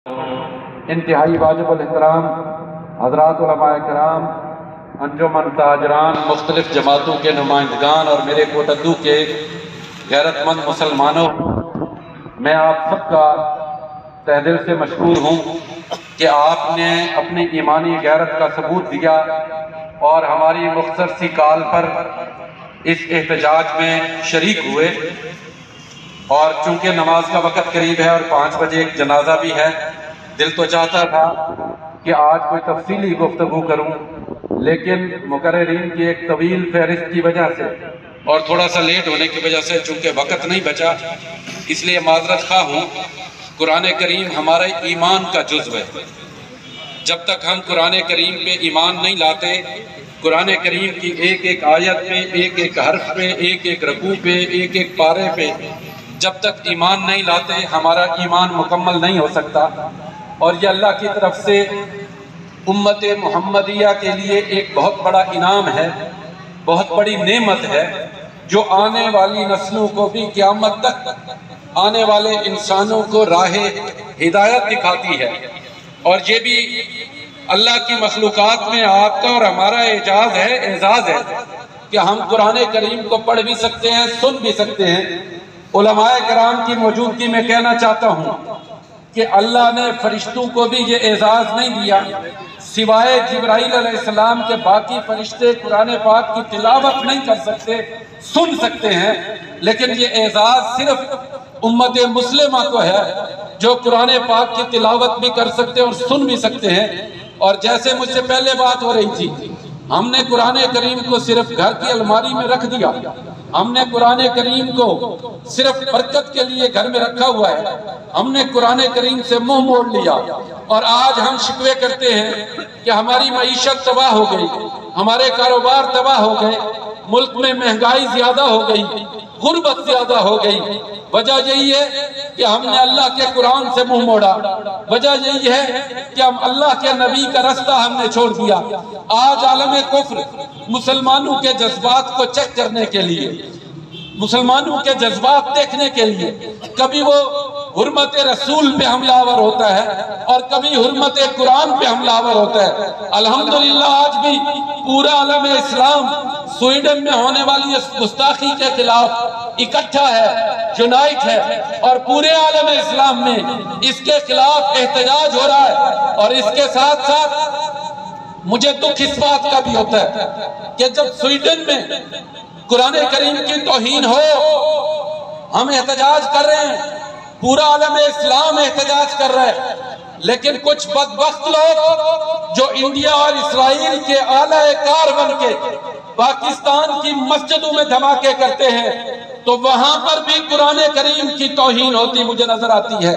انتہائی واجب الاحترام حضرات علماء کرام، انجمن تاجران، مختلف جماعتوں کے نمائندگان اور میرے کوٹدو کے غیرت مند مسلمانوں، میں آپ سب کا تہ دل سے مشکور ہوں کہ آپ نے اپنی ایمانی غیرت کا ثبوت دیا اور ہماری مختصر سی کال پر اس احتجاج میں شریک ہوئے۔ اور چونکہ نماز کا وقت قریب ہے اور 5 بجے ایک جنازہ بھی ہے، دل تو چاہتا تھا کہ آج کوئی تفصیلی گفتگو کروں، لیکن مقررین کی ایک طویل فہرست کی وجہ سے اور تھوڑا سا لیٹ ہونے کی وجہ سے چونکہ وقت نہیں بچا، اس لیے معذرت خواہ ہوں۔ قرآن کریم ہمارے ایمان کا جزو ہے۔ جب تک ہم قرآن کریم پہ ایمان نہیں لاتے، قرآن کریم کی ایک ایک آیت پہ، ایک ایک حرف پہ، ایک ایک رکوع پہ، ایک ایک پارے پہ جب تک ایمان نہیں لاتے، ہمارا ایمان مکمل نہیں ہو سکتا۔ اور یہ اللہ کی طرف سے امت محمدیہ کے لیے ایک بہت بڑا انعام ہے، بہت بڑی نعمت ہے، جو آنے والی نسلوں کو بھی قیامت تک آنے والے انسانوں کو راہ ہدایت دکھاتی ہے۔ اور یہ بھی اللہ کی مخلوقات میں آپ کا اور ہمارا اعزاز ہے کہ ہم قرآن کریم کو پڑھ بھی سکتے ہیں، سن بھی سکتے ہیں۔ علماء کرام کی موجودگی میں کہنا چاہتا ہوں کہ اللہ نے فرشتوں کو بھی یہ اعزاز نہیں دیا، سوائے جبرائیل علیہ السلام کے باقی فرشتے قرآن پاک کی تلاوت نہیں کر سکتے، سن سکتے ہیں، لیکن یہ اعزاز صرف امت مسلمہ کو ہے جو قرآن پاک کی تلاوت بھی کر سکتے اور سن بھی سکتے ہیں۔ اور جیسے مجھ سے پہلے بات ہو رہی تھی، ہم نے قرآن کریم کو صرف گھر کی الماری میں رکھ دیا، ہم نے قرآن کریم کو صرف برکت کے لیے گھر میں رکھا ہوا ہے، ہم نے قرآن کریم سے منہ موڑ لیا، اور آج ہم شکوے کرتے ہیں کہ ہماری معیشت تباہ ہو گئی، ہمارے کاروبار تباہ ہو گئے، ملک میں مہنگائی زیادہ ہو گئی، غربت زیادہ ہو گئی۔ وجہ یہی ہے کہ ہم نے اللہ کے قرآن سے منہ موڑا، وجہ یہی ہے کہ ہم اللہ کے نبی کا رستہ ہم نے چھوڑ دیا۔ آج عالم کفر مسلمانوں کے جذبات کو چیک کرنے کے لیے، مسلمانوں کے جذبات دیکھنے کے لیے، کبھی وہ حرمت رسول پہ حملہ آور ہوتا ہے اور کبھی حرمت قرآن پہ حملہ آور ہوتا ہے۔ الحمدللہ آج بھی پورا عالم اسلام سویڈن میں ہونے والی اس گستاخی کے خلاف اکٹھا ہے، یونائٹ ہے، اور پورے عالم اسلام میں اس کے خلاف احتجاج ہو رہا ہے۔ اور اس کے ساتھ ساتھ مجھے دکھ اس بات کا بھی ہوتا ہے کہ جب سویڈن میں قرآن کریم کی توہین ہو، ہم احتجاج کر رہے ہیں، پورا عالم اسلام احتجاج کر رہا ہے، لیکن کچھ بدبخت لوگ جو انڈیا اور اسرائیل کے اعلیٰ کار بن کے پاکستان کی مسجدوں میں دھماکے کرتے ہیں، تو وہاں پر بھی قرآن کریم کی توہین ہوتی مجھے نظر آتی ہے،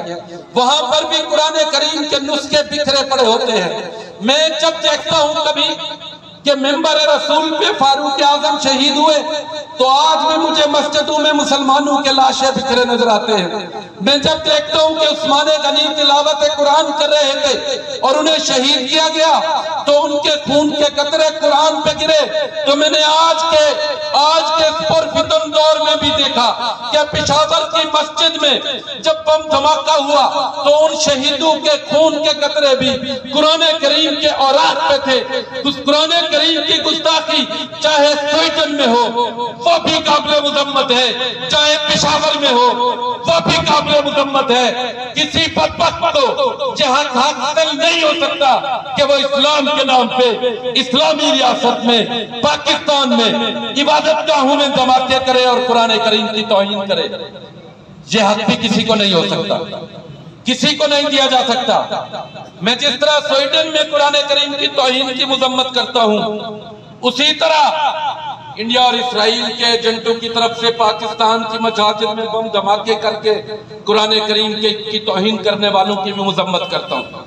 وہاں پر بھی قرآن کریم کے نسخے بکھرے پڑے ہوتے ہیں۔ میں جب دیکھتا ہوں کبھی کہ ممبر رسول پہ فاروق اعظم شہید ہوئے، تو آج بھی مجھے مسجدوں میں مسلمانوں کے لاشیں بکھرے نظر آتے ہیں۔ میں جب دیکھتا ہوں کہ عثمان غنی تلاوت قرآن کر رہے تھے اور انہیں شہید کیا گیا تو ان کے خون کے قطرے قرآن پہ گرے، تو میں نے آج کے پرفتن دور میں بھی دیکھا کہ پشاور کی مسجد میں جب بم دھماکہ ہوا تو ان شہیدوں کے خون کے قطرے بھی قرآن کریم کے اوراق پہ تھے۔ قرآن کریم کی گستاخی چاہے سویڈن میں ہو وہ بھی قابل مذمت ہے، چاہے پشاور میں ہو وہ بھی قابل مذمت ہے۔ کسی بدبخت کو یہ حق حاصل نہیں ہو سکتا کہ وہ اسلام کے نام پہ اسلامی ریاست میں پاکستان میں عبادت گاہوں میں دھماکے کرے اور قرآن کریم کی توہین کرے۔ یہ حق بھی کسی کو نہیں ہو سکتا، کسی کو نہیں دیا جا سکتا۔ میں جس طرح سویڈن میں قرآن کریم کی توہین کی مذمت کرتا ہوں، اسی طرح انڈیا اور اسرائیل کے ایجنٹوں کی طرف سے پاکستان کی مساجد میں بم دھماکے کر کے قرآن کریم کی توہین کرنے والوں کی بھی مذمت کرتا ہوں۔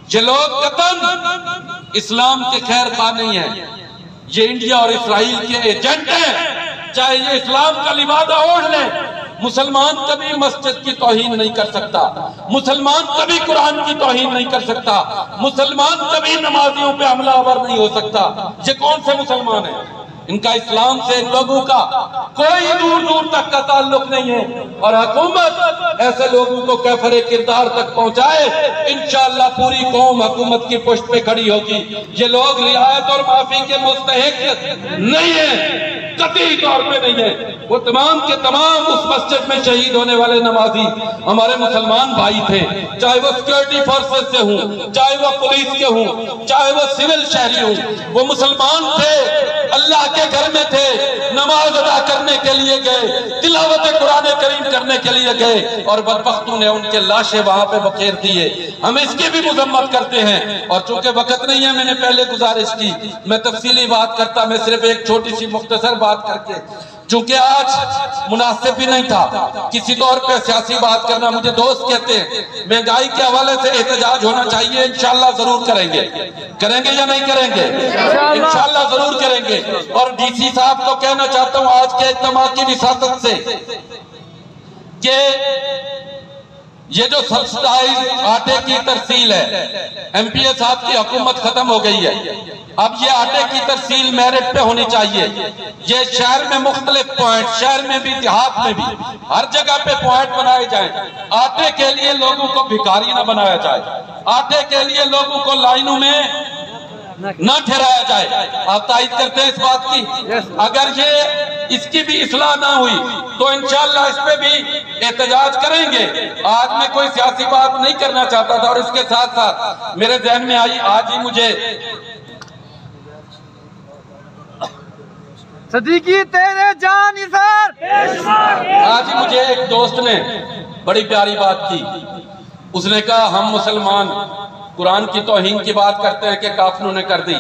یہ لوگ قطعاً اسلام کے خیر خواہ نہیں ہیں، یہ انڈیا اور اسرائیل کے ایجنٹ ہیں، چاہے یہ اسلام کا لبادہ اوڑھ لیں۔ مسلمان کبھی مسجد کی توہین نہیں کر سکتا، مسلمان کبھی قرآن کی توہین نہیں کر سکتا، مسلمان کبھی نمازیوں پہ حملہ آور نہیں ہو سکتا۔ یہ کون سے مسلمان ہیں؟ ان کا اسلام سے ان لوگوں کا کوئی دور دور تک کا تعلق نہیں ہے، اور حکومت ایسے لوگوں کو کیفر کردار تک پہنچائے، انشاءاللہ پوری قوم حکومت کی پشت پہ کھڑی ہوگی۔ یہ لوگ رعایت اور معافی کے مستحق نہیں ہیں، قطعی طور پہ نہیں ہیں۔ وہ تمام کے تمام اس مسجد میں شہید ہونے والے نمازی ہمارے مسلمان بھائی تھے، چاہے وہ سیکورٹی فورسز سے ہوں، چاہے وہ پولیس کے ہوں، چاہے وہ سول شہری ہوں، وہ مسلمان تھے، اللہ کے گھر میں تھے، نماز ادا کرنے کے لیے گئے، تلاوت قرآن کریم کرنے کے لیے گئے، اور بدبختوں نے ان کے لاشیں وہاں پہ بکھیر دیے۔ ہم اس کی بھی مذمت کرتے ہیں، اور چونکہ وقت نہیں ہے، میں نے پہلے گزارش کی میں تفصیلی بات کرتا، میں صرف ایک چھوٹی سی مختصر بات کر کے، چونکہ آج مناسب ہی نہیں تھا کسی طور پہ سیاسی بات کرنا۔ مجھے دوست کہتے ہیں مہنگائی کے حوالے سے احتجاج ہونا چاہیے، انشاءاللہ ضرور کریں گے یا نہیں کریں گے؟ انشاءاللہ ضرور کریں گے۔ اور ڈی سی صاحب کو کہنا چاہتا ہوں آج کے اجتماع کی وساطت سے کہ یہ جو سبسڈائز آٹے کی ترسیل ہے، ایم پی اے صاحب کی حکومت ختم ہو گئی ہے، اب یہ آٹے کی ترسیل میرٹ پہ ہونی چاہیے۔ یہ شہر میں مختلف پوائنٹ، شہر میں بھی دیہات میں بھی ہر جگہ پہ پوائنٹ بنائے جائیں۔ آٹے کے لیے لوگوں کو بھکاری نہ بنایا جائے، آٹے کے لیے لوگوں کو لائنوں میں نہ ٹھہرایا جائے۔ آپ تائید کرتے ہیں اس بات کی؟ اگر یہ اس کی بھی اصلاح نہ ہوئی تو انشاءاللہ اس پہ بھی احتجاج کریں گے۔ آج میں کوئی سیاسی بات نہیں کرنا چاہتا تھا، اور اس کے ساتھ ساتھ میرے ذہن میں آئی آج ہی مجھے صدیقی تیرے جان نثار، آج ہی مجھے ایک دوست نے بڑی پیاری بات کی۔ اس نے کہا ہم مسلمان قرآن کی توہین کی بات کرتے ہیں کہ کافروں نے کر دی،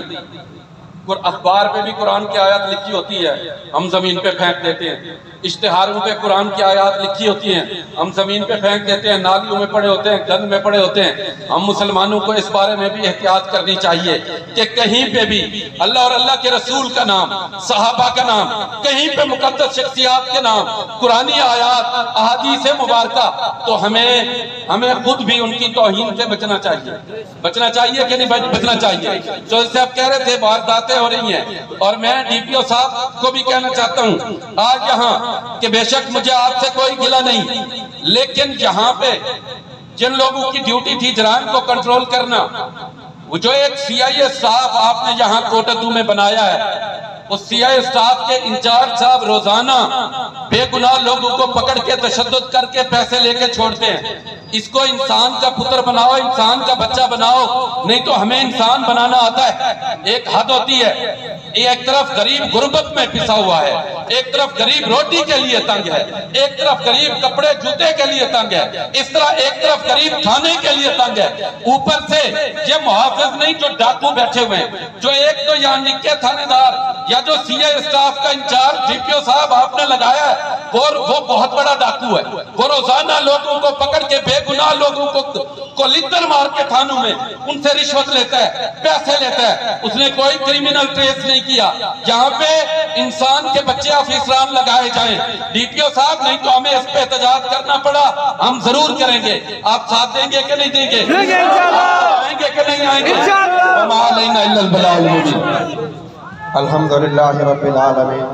اخبار پہ بھی قرآن کی آیات لکھی ہوتی ہے، ہم زمین پہ پھینک دیتے ہیں، اشتہاروں پہ قرآن کی آیات لکھی ہوتی ہیں، ہم زمین پہ پھینک دیتے ہیں، نالیوں میں پڑے ہوتے ہیں، گند میں پڑے ہوتے ہیں۔ ہم مسلمانوں کو اس بارے میں بھی احتیاط کرنی چاہیے کہ کہیں پہ بھی اللہ اور اللہ کے رسول کا نام، صحابہ کا نام، کہیں پہ مقدس شخصیات کے نام، قرآنی آیات، احادیث مبارکہ، تو ہمیں خود بھی ان کی توہین سے بچنا چاہیے کہ نہیں بچنا چاہیے۔ جو جیسے آپ کہہ رہے تھے وارداتیں ہو رہی ہیں، اور میں ڈی پی او صاحب کو بھی کہنا چاہتا ہوں آج یہاں کہ بے شک مجھے آپ سے کوئی گلہ نہیں، لیکن جہاں پہ جن لوگوں کی ڈیوٹی تھی جرائم کو کنٹرول کرنا، وہ جو ایک سی آئی اے اسٹاف آپ نے یہاں کوٹدو میں بنایا ہے، اس سی آئی اے اسٹاف کے انچارج صاحب روزانہ بے گناہ لوگوں کو پکڑ کے تشدد کر کے پیسے لے کے چھوڑتے ہیں۔ اس کو انسان کا پتر بناؤ، انسان کا بچہ بناؤ، نہیں تو ہمیں انسان بنانا آتا ہے۔ ایک حد ہوتی ہے، ایک طرف غریب غربت میں پسا ہوا ہے، ایک طرف غریب روٹی کے لیے تنگ ہے، ایک طرف غریب کپڑے جوتے کے لیے تنگ ہے، اس طرح ایک طرف غریب کھانے کے لیے تنگ ہے، اوپر سے یہ محافظ نہیں جو ڈاکو بیٹھے ہوئے ہیں، جو ایک تو یہاں نکے تھانے دار یا جو سی اے اسٹاف کا انچارج ڈی پی او صاحب آپ نے لگایا ہے، وہ بہت بڑا ڈاکو ہے۔ وہ روزانہ لوگوں کو پکڑ کے بے گناہ لوگوں کو لدر مار کے تھانوں میں ان سے رشوت لیتا ہے، پیسے لیتا ہے۔ اس نے کوئی کرمینل ٹریس نہیں کیا۔ یہاں پہ انسان کے بچے آفیسران لگائے جائیں، ڈی پی او صاحب، نہیں تو ہمیں اس پہ احتجاج کرنا پڑا، ہم ضرور کریں گے۔ آپ ساتھ دیں گے کہ نہیں دیں گے؟ آئیں گے کہ نہیں آئیں گے؟ وما علینا الا البلاغ المبین۔ الحمدللہ رب العالمین۔